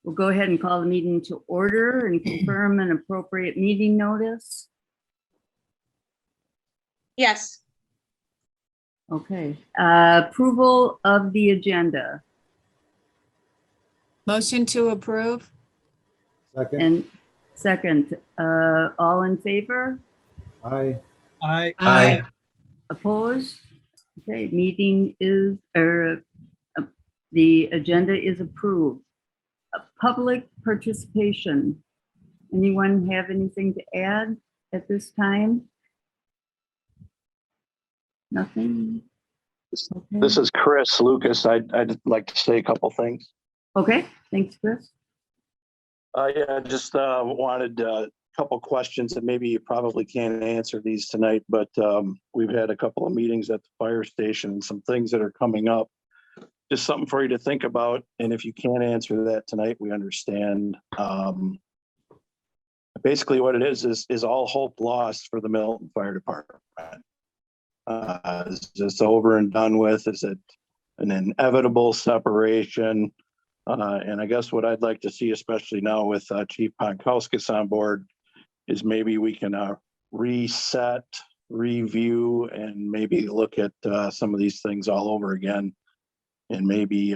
We'll go ahead and call the meeting to order and confirm an appropriate meeting notice. Yes. Okay, approval of the agenda. Motion to approve? Second. And second, all in favor? Aye. Aye. Opposed? Okay, meeting is, the agenda is approved. Public participation. Anyone have anything to add at this time? Nothing? Okay. This is Chris Lucas. I'd like to say a couple things. Okay, thanks, Chris. Yeah, just wanted a couple questions, and maybe you probably can't answer these tonight, but we've had a couple of meetings at the fire station and some things that are coming up. Just something for you to think about, and if you can't answer that tonight, we understand. Basically what it is all hope lost for the Milton Fire Department. Is this over and done with? Is it an inevitable separation? And I guess what I'd like to see, especially now with Chief Pankowskis on board, is maybe we can reset, review, and maybe look at some of these things all over again, and maybe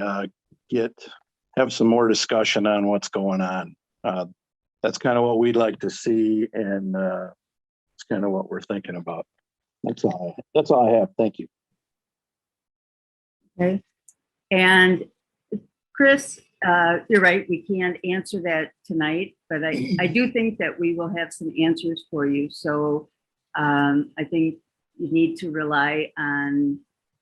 have some more discussion on what's going on. That's kind of what we'd like to see, and it's kind of what we're thinking about. That's all I have. Thank you. Okay, and Chris, you're right, we can't answer that tonight, but I do think that we will have some answers for you. So I think you need to rely on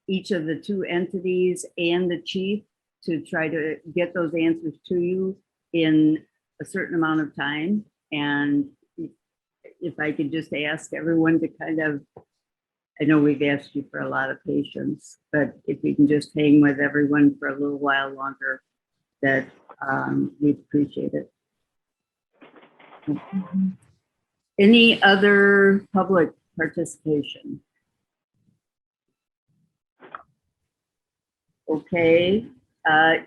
each of the two entities and the chief to try to get those answers to you in a certain amount of time. And if I could just ask everyone to kind of, I know we've asked you for a lot of patience, but if we can just hang with everyone for a little while longer, that we'd appreciate it. Any other public participation? Okay,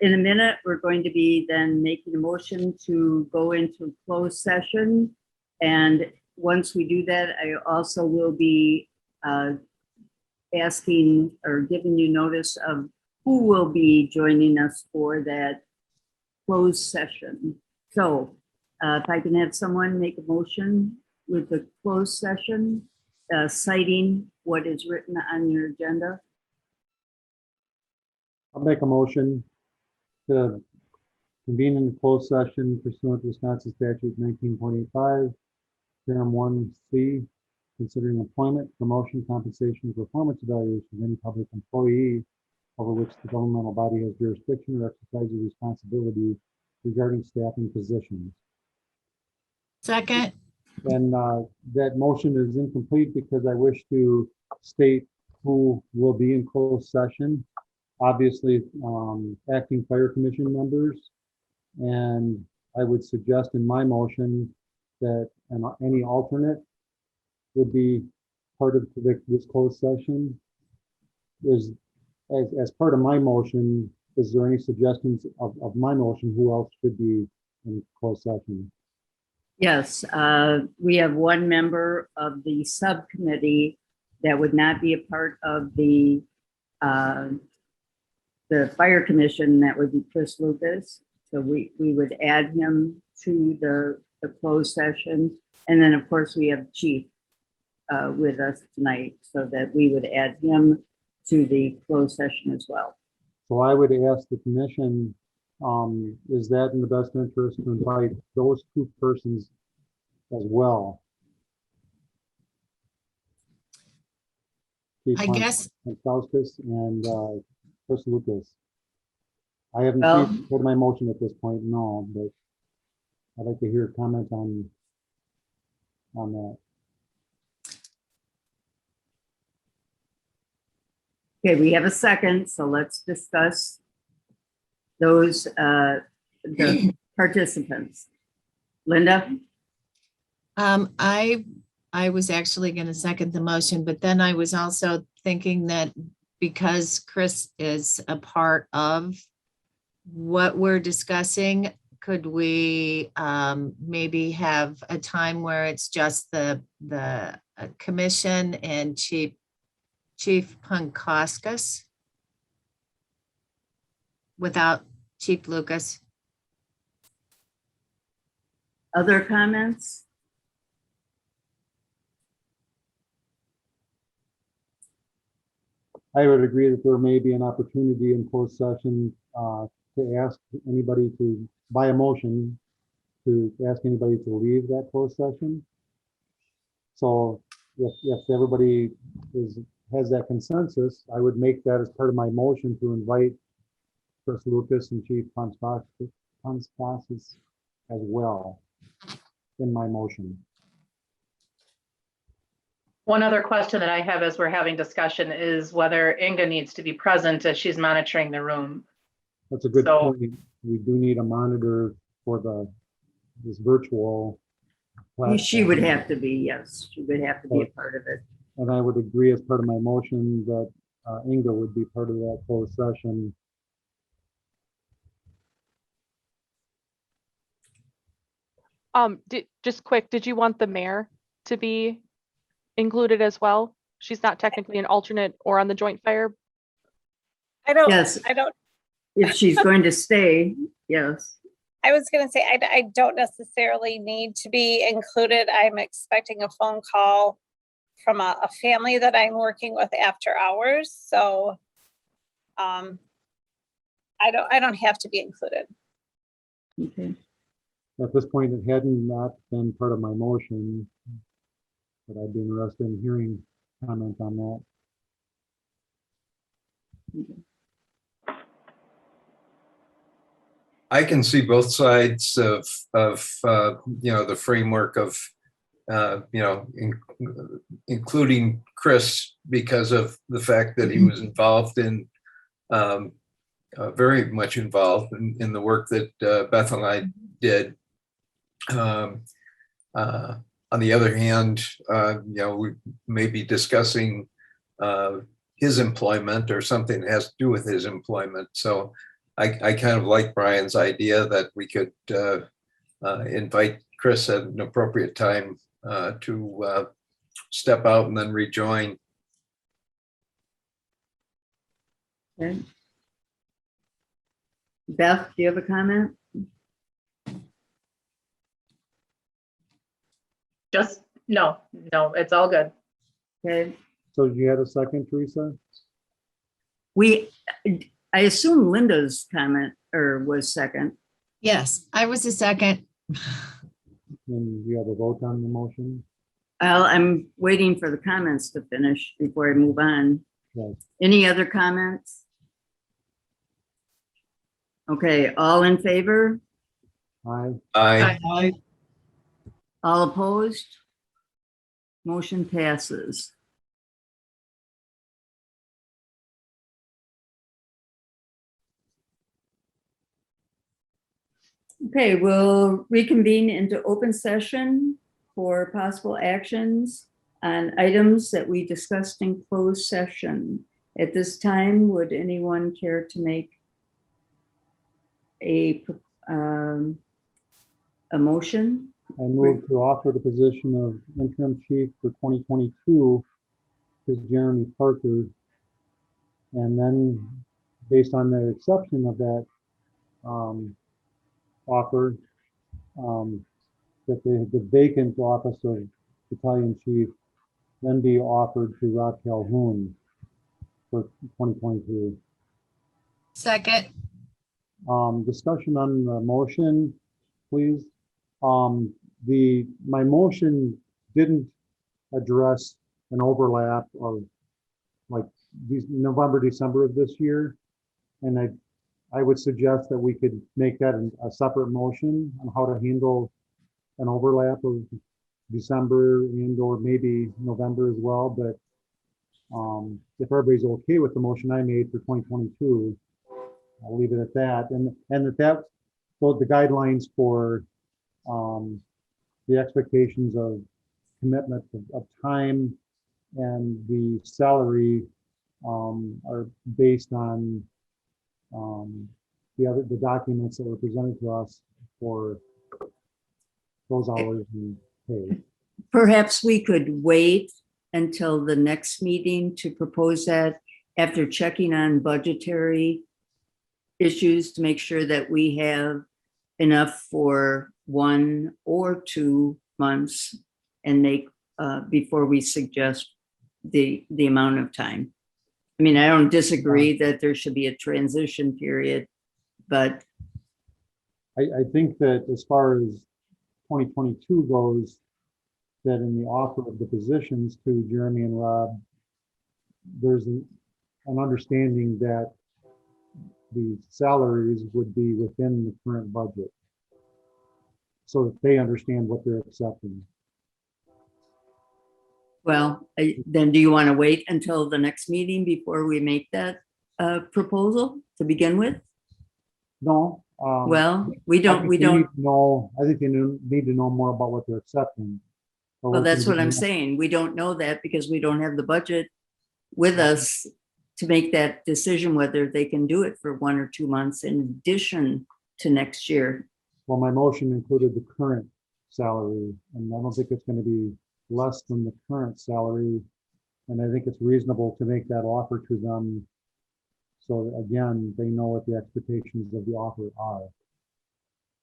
in a minute, we're going to be then making a motion to go into closed session. And once we do that, I also will be asking or giving you notice of who will be joining us for that closed session. So if I can have someone make a motion with the closed session, citing what is written on your agenda. I'll make a motion to convene in closed session pursuant to Wisconsin statute 19.85, term 1C, considering employment, promotion, compensation, or performance evaluation of any public employee over which the governmental body has jurisdiction or exercises responsibility regarding staffing positions. Second? And that motion is incomplete because I wish to state who will be in closed session. Obviously, acting fire commission members. And I would suggest in my motion that any alternate would be part of this closed session. As part of my motion, is there any suggestions of my motion, who else should be in closed session? Yes, we have one member of the subcommittee that would not be a part of the fire commission. That would be Chris Lucas. So we would add him to the closed session. And then of course we have Chief with us tonight, so that we would add him to the closed session as well. So I would ask the commission, is that in the best interest to invite those two persons as well? I guess. Pankowskis and Chris Lucas. I haven't Well, heard my motion at this point, no, but I'd like to hear a comment on that. okay, we have a second, so let's discuss those the participants. Linda? I was actually going to second the motion, but then I was also thinking that because Chris is a part of what we're discussing, could we maybe have a time where it's just the commission and Chief Pankowskis without Chief Lucas? Other comments? I would agree that there may be an opportunity in closed session to ask anybody to, by a motion, to ask anybody to leave that closed session. So if everybody has that consensus, I would make that as part of my motion to invite Chris Lucas and Chief Pankowskis as well in my motion. One other question that I have as we're having discussion is whether Inga needs to be present as she's monitoring the room. That's a good So- point. We do need a monitor for this virtual She would platform. have to be, yes, she would have to be a part of it. And I would agree as part of my motion that Inga would be part of that closed session. Just quick, did you want the mayor to be included as well? She's not technically an alternate or on the joint fire. Yes, I don't, if she's going to stay, yes. I was gonna say, I don't necessarily need to be included. I'm expecting a phone call from a family that I'm working with after hours, so I don't have to be included. Okay. At this point, it hadn't not been part of my motion, but I'd be interested in hearing comment on that. I can see both sides of the framework of including Chris because of the fact that he was involved in very much involved in the work that Beth and I did. On the other hand, we may be discussing his employment or something that has to do with his employment. So I kind of like Brian's idea that we could invite Chris at an appropriate time to step out and then rejoin. Okay. Beth, do you have a comment? Just, no, it's all good. Okay, So you had a second, Teresa? I assume Linda's comment or was second. Yes, I was a second. And you have a vote on the motion? I'm waiting for the comments to finish before I move on. Right. Any other comments? Okay, all in favor? Aye. Aye. All opposed? Motion passes. Okay, we'll reconvene into open session for possible actions on items that we discussed in closed session. At this time, would anyone care to make a motion? I move to offer the position of interim chief for 2022 to Jeremy Parker. And then based on the exception of that offer, that the vacant office of battalion chief then be offered to Rob Calhoun for 2022. Second. Discussion on the motion, please. My motion didn't address an overlap of like November, December of this year. And I would suggest that we could make that a separate motion on how to handle an overlap of December and or maybe November as well. But if everybody's okay with the motion I made for 2022, I'll leave it at that. And that so the guidelines for the expectations of commitment of time and the salary are based on the documents that were presented to us for those hours and pay. Perhaps we could wait until the next meeting to propose that after checking on budgetary issues to make sure that we have enough for 1 or 2 months and make, before we suggest the amount of time. I mean, I don't disagree that there should be a transition period, but I think that as far as 2022 goes, that in the offer of the positions to Jeremy and Rob, there's an understanding that the salaries would be within the current budget, so that they understand what they're accepting. well, then do you want to wait until the next meeting before we make that proposal to begin with? No. Well, we I don't, think we they don't, need to know, I think they need to know more about what they're accepting. or well, that's they're what I'm doing. saying. We don't know that because we don't have the budget with us to make that decision whether they can do it for 1 or 2 months in addition to next year. Well, my motion included the current salary, and I don't think it's going to be less than the current salary. And I think it's reasonable to make that offer to them. So that, again, they know what the expectations of the offer are.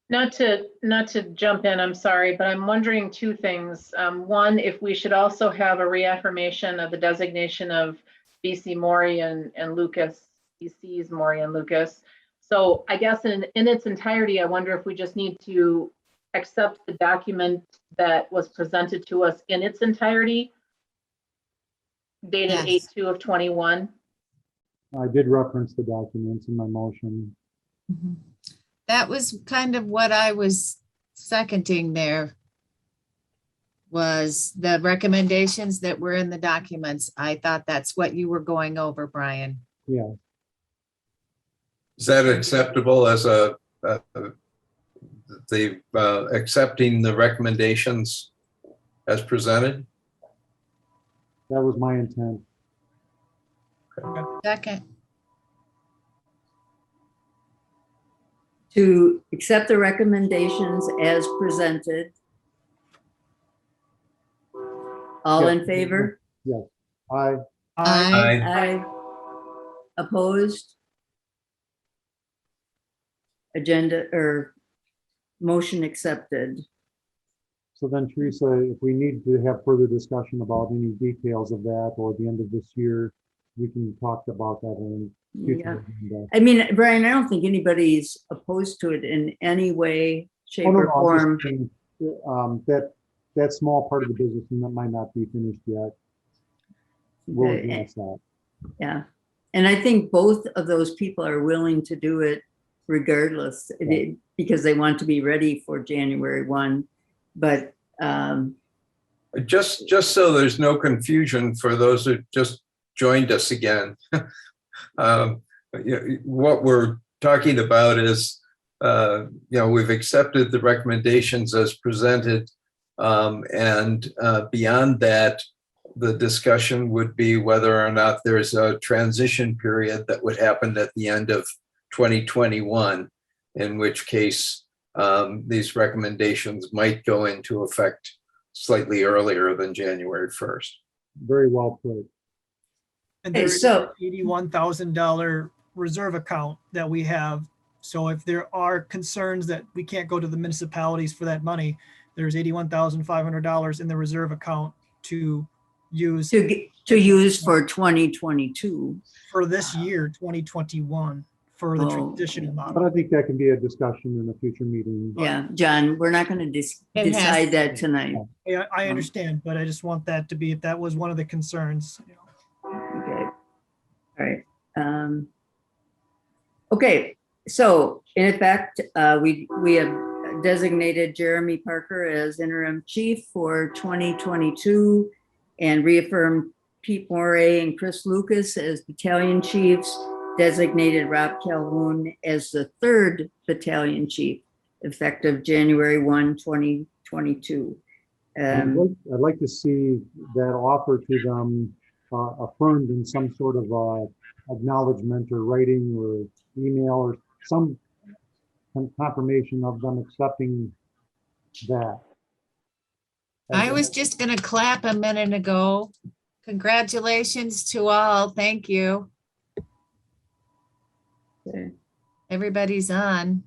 Not to jump in, I'm sorry, but I'm wondering 2 things. One, if we should also have a reaffirmation of the designation of BC Maury and Lucas, BC's Maury and Lucas. So I guess in its entirety, I wonder if we just need to accept the document that was presented to us in its entirety, dated Yes. 8/2 of 21. I did reference the documents in my motion. Mhm. That was kind of what I was seconding there. Was the recommendations that were in the documents. I thought that's what you were going over, Brian. Yeah, Is that acceptable as accepting the recommendations as presented? that was my intent. Second, To accept the recommendations as presented. All in favor? I, aye. Aye. Opposed? Agenda or motion accepted. so then Teresa, if we need to have further discussion about any details of that or at the end of this year, we can talk about that in Yeah. future agenda. I mean, Brian, I don't think anybody's opposed to it in any way, shape Oh, no, or no, I'm form. just saying, that small part of the business that might not be finished yet. We'll Okay, address that. yeah. And I think both of those people are willing to do it regardless, because they want to be ready for January 1. But Just so there's no confusion for those who just joined us again. What we're talking about is, we've accepted the recommendations as presented. And beyond that, the discussion would be whether or not there's a transition period that would happen at the end of 2021, in which case these recommendations might go into effect slightly earlier than January 1st. Very well put. And Hey, there is so- an $81,000 reserve account that we have. So if there are concerns that we can't go to the municipalities for that money, there's $81,500 in the reserve account to use to use for 2022. for this year, 2021, for the Oh. transitional But model. I think that can be a discussion in a future meeting. Yeah, John, we're not going to It has decide to that be. tonight. Yeah, I understand, but I just want that to be, if that was one of the concerns, you know. Okay. All right. Okay, so in effect, we have designated Jeremy Parker as interim chief for 2022 and reaffirmed Pete Moray and Chris Lucas as battalion chiefs, designated Rob Calhoun as the 3rd battalion chief, effective January 1, 2022. I'd like to see that offer to them affirmed in some sort of acknowledgement or writing or email or confirmation of them accepting that. I was just gonna clap a minute ago. Congratulations to all. Thank you. Okay. Everybody's on.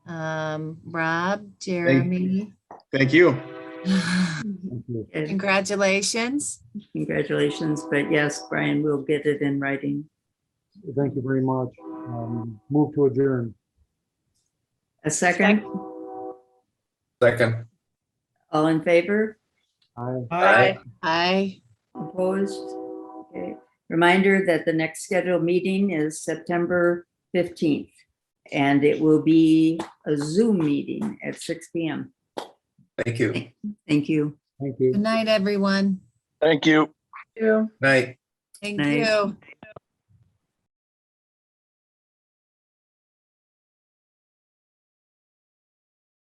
Rob, Jeremy. Thank you. Thank you. Okay, Congratulations. congratulations, but yes, Brian, we'll get it in writing. Thank you very much. Move to adjourn. A second, Second. all in favor? Aye. Aye. Aye. Opposed? Okay. Reminder that the next scheduled meeting is September 15th, and it will be a Zoom meeting at 6 p.m. Thank you. Thank you. Thank you. Good night, everyone. Thank you. You. Night. Thank Night. you.